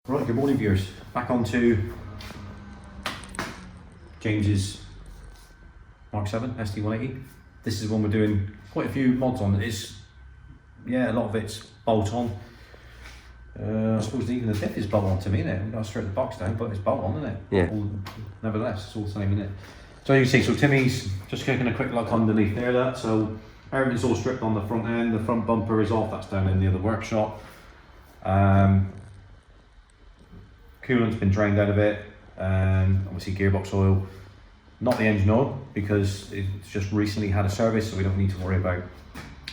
Right, good morning viewers. Back on to James's Mark 7 ST180. This is one we're doing quite a few mods on. It's, yeah, a lot of it's bolt on. I suppose even the Diff is bolt on to me, isn't it? We've got to strip the box down, but it's bolt on, isn't it? Yeah. Nevertheless, it's all the same, isn't it? So you can see, so Timmy's just taking a quick look underneath there, that. So everything's all stripped on the front end. The front bumper is off, that's down in the other workshop. Coolant's been drained out of it. Obviously gearbox oil, not the engine oil, because it's just recently had a service, so we don't need to worry about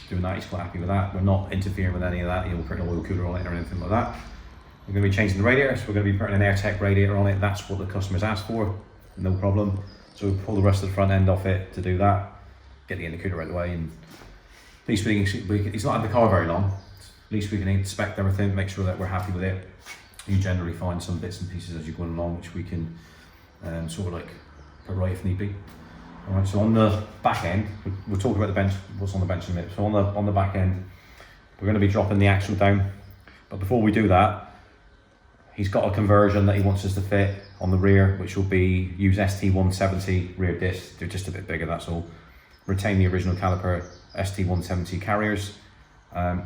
doing that. He's quite happy with that. We're not interfering with any of that. He'll put an oil cooler on it or anything like that. We're going to be changing the radiator, so we're going to be putting an AirTech radiator on it. That's what the customers asked for, no problem. So we'll pull the rest of the front end off it to do that, get the intercooler out of the way, and at least he's not had the car very long. At least we can inspect everything, make sure that we're happy with it. You generally find some bits and pieces as you're going along, which we can sort of like put right if need be. All right, so on the back end, we'll talk about the bench, what's on the bench in a minute. So on the back end, we're going to be dropping the axle down. But before we do that, he's got a conversion that he wants us to fit on the rear, which will be use ST170 rear discs. They're just a bit bigger, that's all. Retain the original caliper ST170 carriers.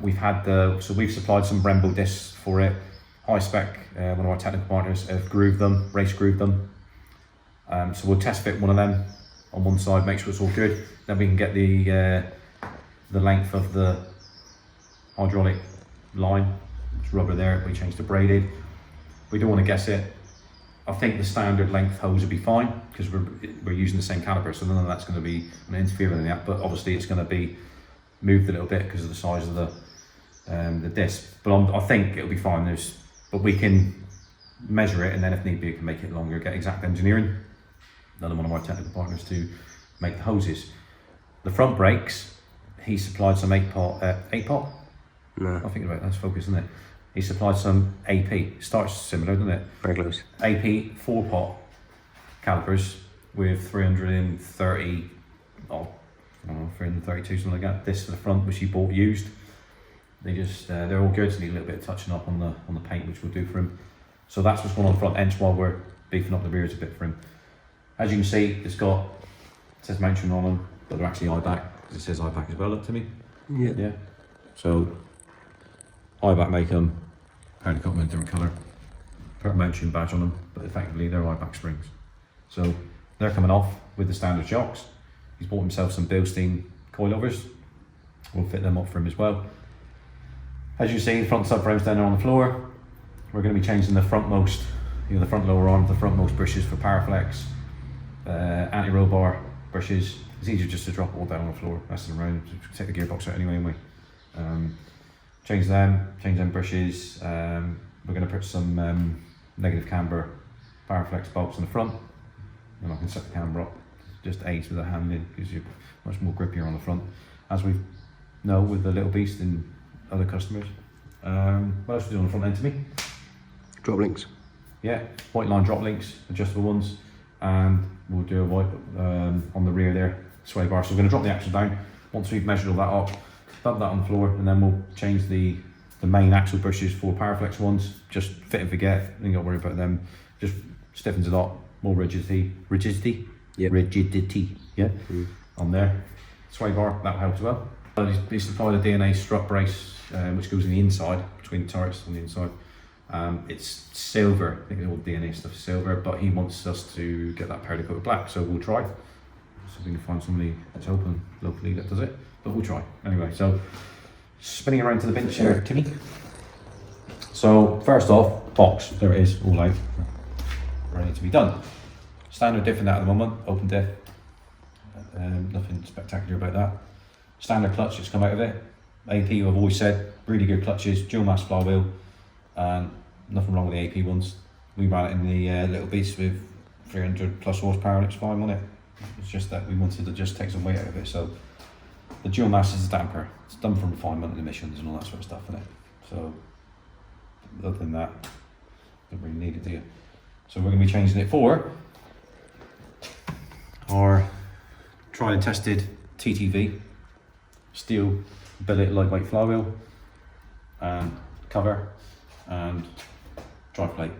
We've supplied some Brembo discs for it. High spec, one of our technical partners have grooved them, race grooved them. So we'll test fit one of them on one side, make sure it's all good. Then we can get the length of the hydraulic line, it's rubber there, we change to braided. We don't want to guess it. I think the standard length hose will be fine because we're using the same caliper, so none of that's going to be interfering with that. But obviously it's going to be moved a little bit because of the size of the disc. But I think it'll be fine. But we can measure it, and then if need be, we can make it longer. Get exact engineering. Another one of our technical partners to make the hoses. The front brakes, he supplied some 8-pot. No. I think about that's focus, isn't it? He supplied some AP. Starts similar, doesn't it? Very close. AP 4-pot calipers with 330, I don't know, 332, something like that. This for the front, which he bought used. They're all good. So need a little bit of touching up on the paint, which we'll do for him. So that's what's going on the front end while we're beefing up the rears a bit for him. As you can see, it says Molten on them, but they're actually IBAC, because it says IBAC as well. Look to me. Yeah. Yeah. So IBAC make them, apparently cut them in a different colour. Put a Molten badge on them, but effectively they're IBAC springs. So they're coming off with the standard shocks. He's bought himself some Bilstein coilovers. We'll fit them up for him as well. As you see, the front subframe's down there on the floor. We're going to be changing the frontmost, the front lower arm, the frontmost brushes for Powerflex, anti-roll bar brushes. It's easier just to drop it all down on the floor, messing around, take the gearbox out anyway. Change them brushes. We're going to put some negative camber Powerflex bolts in the front, and I can set the camber up. Just aids with the hand in, gives you much more grippier on the front, as we know with the little beast and other customers. What else do we do on the front end to me? Drop links. Yeah, white line drop links, adjustable ones, and we'll do a white on the rear there, sway bar. So we're going to drop the axle down. Once we've measured all that up, dump that on the floor, and then we'll change the main axle brushes for Powerflex ones. Just fit and forget, you ain't got to worry about them. Just stiffens it up, more rigidity, Yep. yeah, on there. Sway bar, that'll help as well. He supplied a DNA strut brace, which goes in the inside, between the turrets on the inside. It's silver, I think all the DNA stuff is silver, but he wants us to get that powder coated black, so we'll try. So we can find somebody that's open locally that does it, but we'll try. Anyway, so spinning around to the bench here, Timmy. So first off, box, there it is, all out, ready to be done. Standard diff in that at the moment, open diff. Nothing spectacular about that. Standard clutch that's come out of it. AP, I've always said, really good clutches, dual mass flywheel, and nothing wrong with the AP ones. We ran it in the little beast with 300 plus horsepower and it's fine on it. It's just that we wanted to just take some weight out of it. So the dual mass is a damper. It's done for refinement and emissions and all that sort of stuff in it. So other than that, don't really need it, do you? So we're going to be changing it for our tried and tested TTV steel billet lightweight flywheel and cover and drive plate,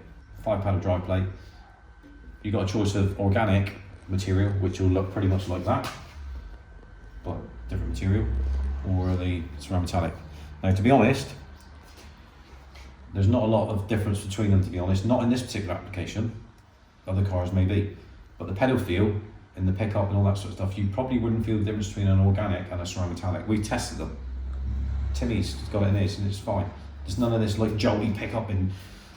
5 paddle drive plate. You've got a choice of organic material, which will look pretty much like that, but different material, or the ceramic metallic. Now, to be honest, there's not a lot of difference between them, to be honest, not in this particular application. Other cars maybe, but the pedal feel and the pickup and all that sort of stuff, you probably wouldn't feel the difference between an organic and a ceramic metallic. We tested them. Timmy's got it in his and it's fine. There's none of this like jolty pickup and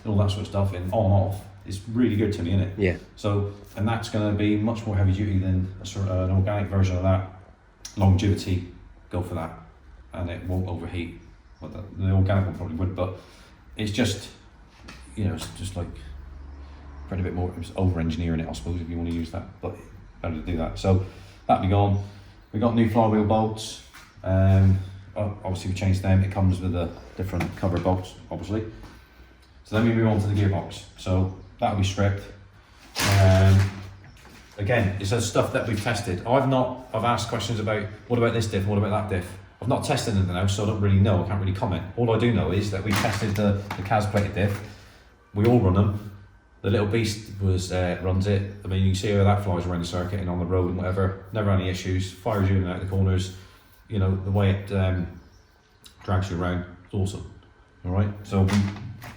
all that sort of stuff and on off. It's really good to me, isn't it? Yeah. So, and that's going to be much more heavy duty than a sort of an organic version of that. Longevity, go for that, and it won't overheat. Well, the organic one probably would, but it's just, you know, it's just like pretty a bit more. It's over engineering it, I suppose, if you want to use that, but better to do that. So that'll be gone. We got new flywheel bolts. Obviously we changed them. It comes with a different cover bolts, obviously. So then we move on to the gearbox. So that'll be stripped. Again, it's the stuff that we've tested. I've asked questions about, what about this diff, what about that diff? I've not tested anything else, so I don't really know, I can't really comment. All I do know is that we tested the Kaaz plated diff. We all run them. The little beast runs it. I mean, you can see how that flies around the circuit and on the road and whatever. Never any issues. Fires you in and out the corners. You know, the way it drags you around, it's awesome. All right, so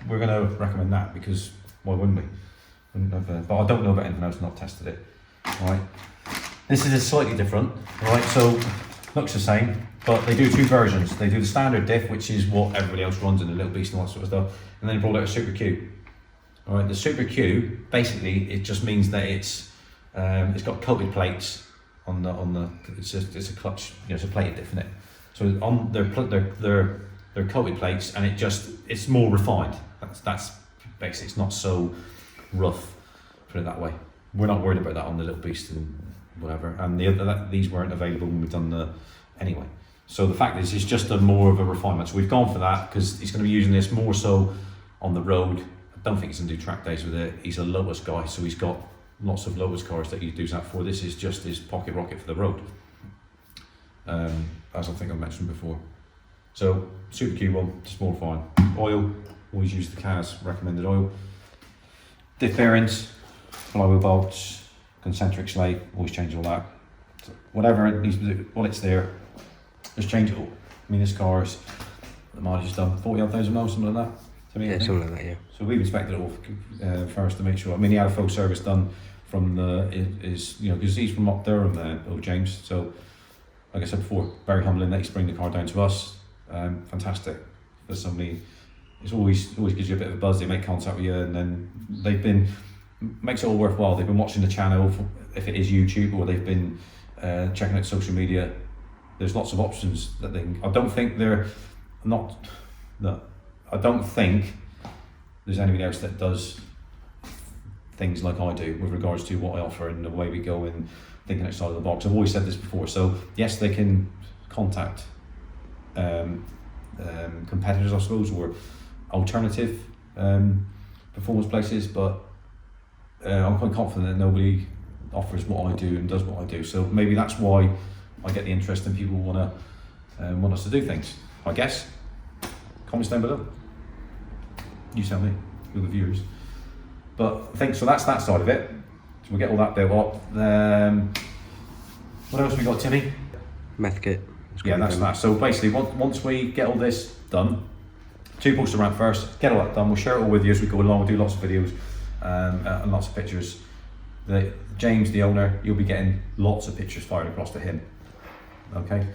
we're going to recommend that, because why wouldn't we? But I don't know about anything else, not tested it. All right, this is slightly different. All right, so looks the same, but they do 2 versions. They do the standard diff, which is what everybody else runs in the little beast and all that sort of stuff, and then they brought out a Super Q. All right, the Super Q, basically it just means that it's got coated plates on the it's a clutch, you know, it's a plated diff, isn't it? So on they're coated plates, and it's more refined. That's basically, it's not so rough, put it that way. We're not worried about that on the little beast and whatever, and these weren't available when we've done the anyway. So the fact is, it's just more of a refinement. So we've gone for that because he's going to be using this more so on the road. I don't think he's going to do track days with it. He's a Lotus guy, so he's got lots of Lotus cars that he does that for. This is just his pocket rocket for the road, as I think I mentioned before. So Super Q1, just more fine. Oil, always use the Kaaz recommended oil. Diff bearings, flywheel bolts, concentric slate, always change all that. So whatever it needs to do, while it's there, just change it all. I mean, this car's, the mileage is done 40,000 miles, something like that. To me, Yeah, something like that, yeah. So we've inspected it all first to make sure. I mean, he had a full service done from because he's from up Durham, old James. So, like I said before, very humbling that he's bringing the car down to us. Fantastic for somebody. It's always gives you a bit of a buzz. They make contact with you, and then makes it all worthwhile. They've been watching the channel, if it is YouTube, or they've been checking out social media. There's lots of options that I don't think there's anybody else that does things like I do with regards to what I offer and the way we go and thinking outside of the box. I've always said this before. So yes, they can contact competitors, I suppose, or alternative performance places, but I'm quite confident that nobody offers what I do and does what I do. So maybe that's why I get the interest and people want us to do things, I guess. Comments down below. You tell me, you're the viewers. But I think, so that's that side of it. So we'll get all that built up. What else have we got, Timmy? Meth kit. Yeah, that's that. So basically, once we get all this done, 2 poster ramp first, get all that done, we'll share it all with you as we go along, we'll do lots of videos and lots of pictures. James, the owner, you'll be getting lots of pictures fired across to him. Okay,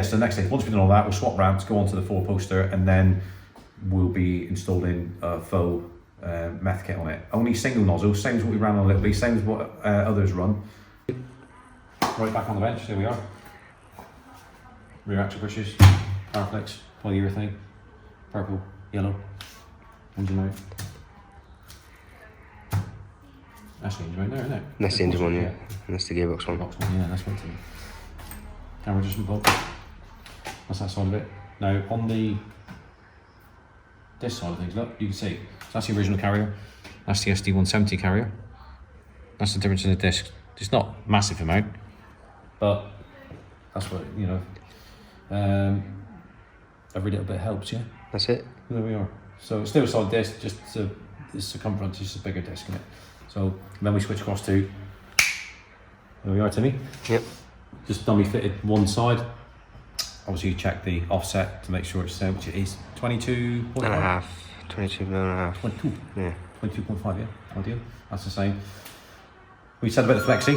so next thing, once we've done all that, we'll swap ramps, go on to the 4 poster, and then we'll be installing a faux meth kit on it. Only single nozzle, same as what we ran on a little bit, same as what others run. Right back on the bench, there we are. Rear axle brushes, power flex, polyurethane, purple, yellow, engine mount. That's the engine mount there, isn't it? That's the engine one, yeah. That's the gearbox one. Box one, yeah, that's what it is. Camera adjustment bolt. That's that side of it. Now on this side of things, look, you can see, so that's the original carrier. That's the SD170 carrier. That's the difference in the disc. It's not massive amount, but that's what, every little bit helps, yeah. That's it. There we are. So it's still a solid disc, just the circumference is a bigger disc in it. So then we switch across to, there we are, Timmy. Yep. Just dummy fitted one side. Obviously you check the offset to make sure it's which it is 22.5. And a half. 22 and a half. 22. Yeah. 22.5, yeah, ideal. That's the same. We said about the flexi.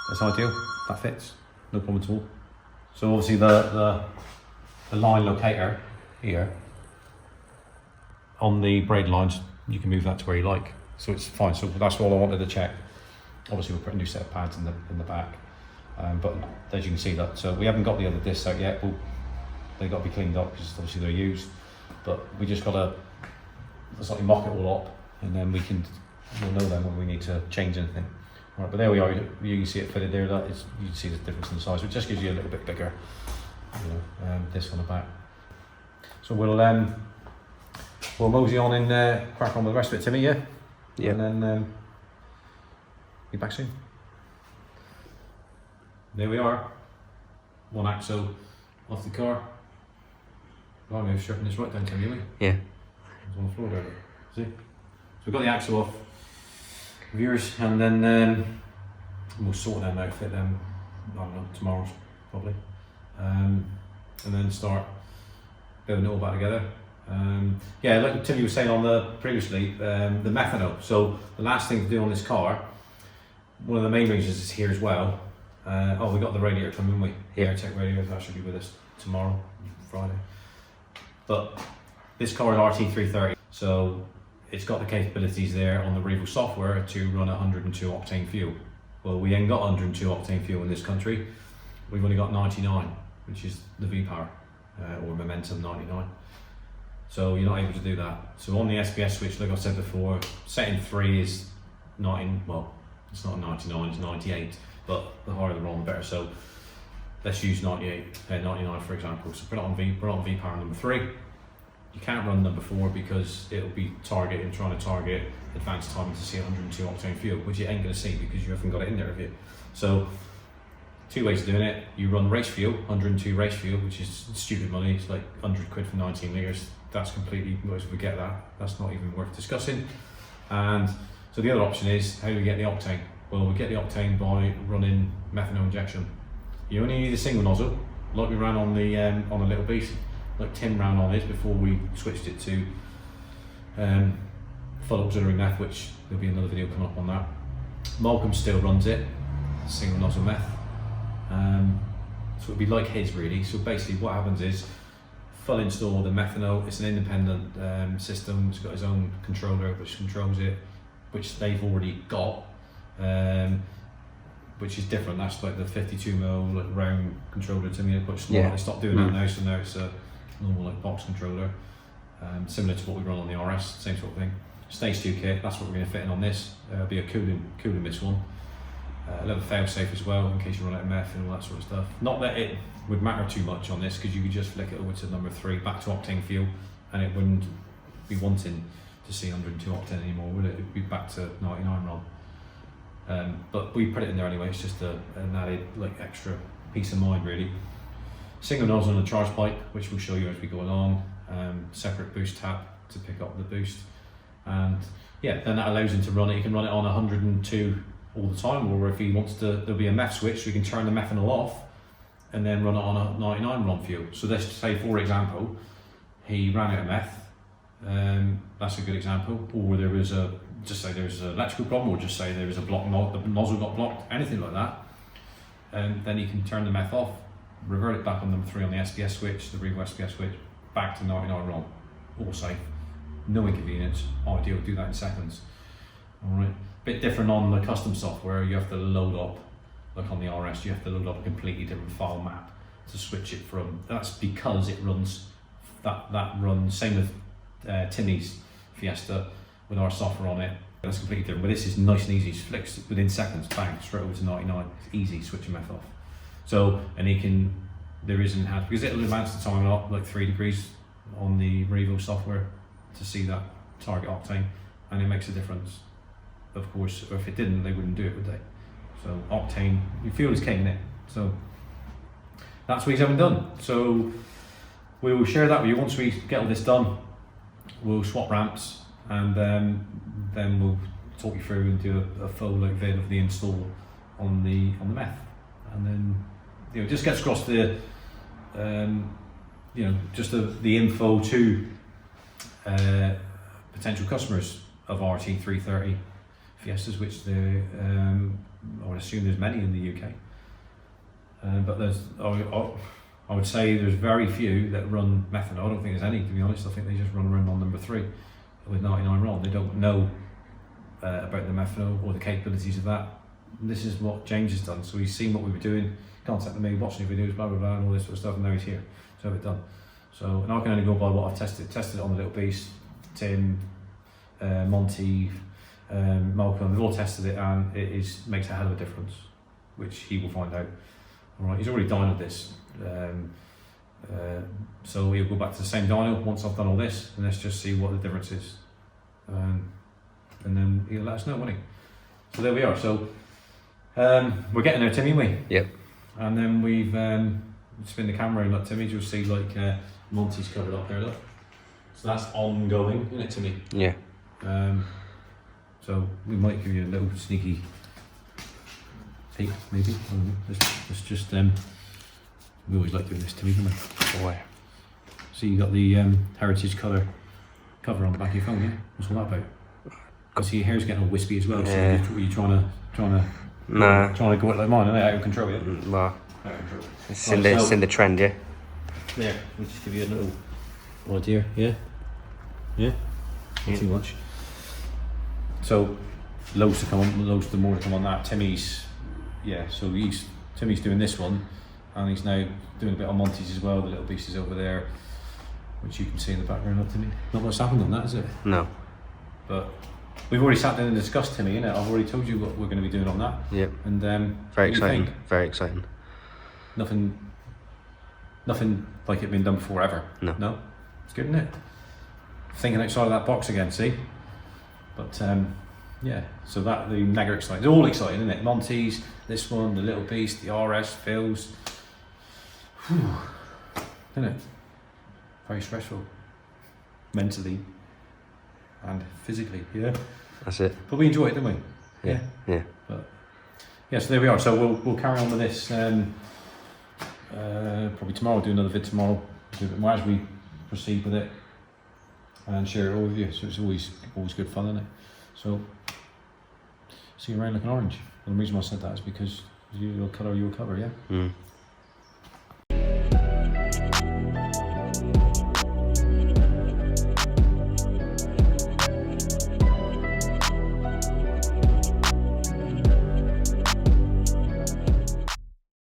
That's ideal. That fits. No problem at all. So obviously the line locator here on the braid lines, you can move that to where you like. So it's fine. So that's all I wanted to check. Obviously we'll put a new set of pads in the back. But as you can see that, so we haven't got the other discs out yet. They've got to be cleaned up because obviously they're used. But we just got to slightly mock it all up, and then we'll know then when we need to change anything. Right, but there we are. You can see it fitted there. That is, you can see the difference in the size. It just gives you a little bit bigger, disc on the back. So we'll mosey on and crack on with the rest of it, Timmy. Yeah. Yeah. And then be back soon. There we are. One axle off the car. Oh, I'm going to sharpen this right down, Timmy. Yeah. It's on the floor there. See? So we've got the axle off viewers, and then we'll sort them out, fit them, I don't know, tomorrow probably. And then start building it all back together. Yeah, like Timmy was saying on previously, the methanol. So the last thing to do on this car, one of the main reasons is here as well. We got the radiator coming, didn't we? Yeah. AirTech radiator, that should be with us tomorrow, Friday. But this car is RT330, so it's got the capabilities there on the Revo software to run 102 octane fuel. Well, we ain't got 102 octane fuel in this country. We've only got 99, which is the V-Power, or Momentum 99. So you're not able to do that. So on the SPS switch, like I said before, setting 3 is 19, well, it's not 99, it's 98, but the higher the ROM, the better. So let's use 99 for example. So put it on V-Power number 3. You can't run number 4 because it'll be trying to target advanced timing to see 102 octane fuel, which you ain't going to see because you haven't got it in there, have you? So 2 ways of doing it. You run race fuel, 102 race fuel, which is stupid money. It's like 100 quid for 19 litres. That's completely, most people get that. That's not even worth discussing. And so the other option is, how do we get the octane? Well, we get the octane by running methanol injection. You only need a single nozzle, like we ran on the little beast, like Tim ran on it before we switched it to full auxiliary meth, which there'll be another video coming up on that. Molten still runs it, single nozzle meth. So it'll be like his really. So basically what happens is, full install the methanol, it's an independent system, it's got its own controller which controls it, which they've already got, which is different. That's like the 52mm like round controller to me, quite small. Yeah. They stopped doing that now, so now it's a normal like box controller, similar to what we run on the RS, same sort of thing. Stage 2 kit, that's what we're going to fit in on this. It'll be a cooling this one. A little fail safe as well in case you run out of meth and all that sort of stuff. Not that it would matter too much on this because you could just flick it over to number 3, back to octane fuel, and it wouldn't be wanting to see 102 octane anymore, would it? It'd be back to 99 ROM. But we put it in there anyway. It's just an added like extra peace of mind really. Single nozzle on the charge pipe, which we'll show you as we go along. Separate boost tap to pick up the boost, and yeah, then that allows him to run it. You can run it on 102 all the time, or if he wants to, there'll be a meth switch so we can turn the methanol off and then run it on a 99 ROM fuel. So let's say, for example, he ran out of meth, that's a good example, or there was just say there was an electrical problem, or just say there was a block, the nozzle got blocked, anything like that, and then you can turn the meth off, revert it back on number 3 on the SPS switch, the Revo SPS switch, back to 99 ROM, all safe, no inconvenience, ideal, do that in seconds. Alright, bit different on the custom software. You have to load up, like on the RS, you have to load up a completely different file map to switch it from. That's because it runs, that runs, same with Timmy's FIESTA with our software on it. That's completely different, but this is nice and easy, it flicks within seconds, bang, straight over to 99, it's easy, switching meth off. So, and he can, there isn't, because it'll advance the time up like 3 degrees on the Revo software to see that target octane, and it makes a difference. Of course, if it didn't, they wouldn't do it, would they? So octane, your fuel is king, innit? So that's what he's having done. So we will share that with you once we get all this done. We'll swap ramps, and then we'll talk you through and do a full like vid of the install on the Meth, and then it just gets across the just the info to potential customers of RT330 Fiestas, which I would assume there's many in the UK. But I would say there's very few that run methanol. I don't think there's any, to be honest. I think they just run around on number 3 with 99 RON. They don't know about the methanol or the capabilities of that. And this is what James has done. So he's seen what we were doing, contacted me, watching the videos, blah blah blah, and all this sort of stuff, and now he's here to have it done. So, and I can only go by what I've tested. Tested it on the Little Beast, Tim, Monty, Malcolm. They've all tested it, and makes a hell of a difference, which he will find out. All right, he's already dynoed this, so we'll go back to the same dyno once I've done all this, and let's just see what the difference is, and then he'll let us know, won't he? So there we are. So we're getting there, Timmy, we. Yep. And then we've spin the camera and look, Timmy, you'll see like Monty's covered up there, look. So that's ongoing, isn't it, Timmy? Yeah. So we might give you a little sneaky peek, maybe. Let's just we always like doing this, Timmy, don't we? Where? So you got the heritage colour cover on the back of your phone, yeah? What's all that about? Because your hair's getting all wispy as well. Yeah. So you're trying to Nah. trying to go it like mine, isn't it? Out of control, yeah. Well, Out of control. it's Right, it's in the trend, yeah. There, we'll just give you a little idea, yeah? Yeah? Not too much. So, loads to come on, loads to more to come on that. Timmy's doing this one, and he's now doing a bit on Monty's as well. The Little Beast is over there, which you can see in the background of Timmy. Not much happened on that, is it? No. But we've already sat down and discussed, Timmy, innit? I've already told you what we're going to be doing on that. Yep. And Very what do you exciting. think? Very exciting. Nothing like it been done before ever. No. No? It's good, isn't it? Thinking outside of that box again, see? But yeah, so that the mega exciting. It's all exciting, isn't it? Monty's, this one, the Little Beast, the RS, Phil's. Whew. Isn't it? Very stressful. Mentally and physically, yeah. That's it. But we enjoy it, don't we? Yeah. Yeah. But yeah, so there we are. So we'll carry on with this. Probably tomorrow. We'll do another vid tomorrow. Do a bit more as we proceed with it and share it all with you. So it's always good fun, isn't it? So see you around like an orange. And the reason why I said that is because your colour, your cover, yeah.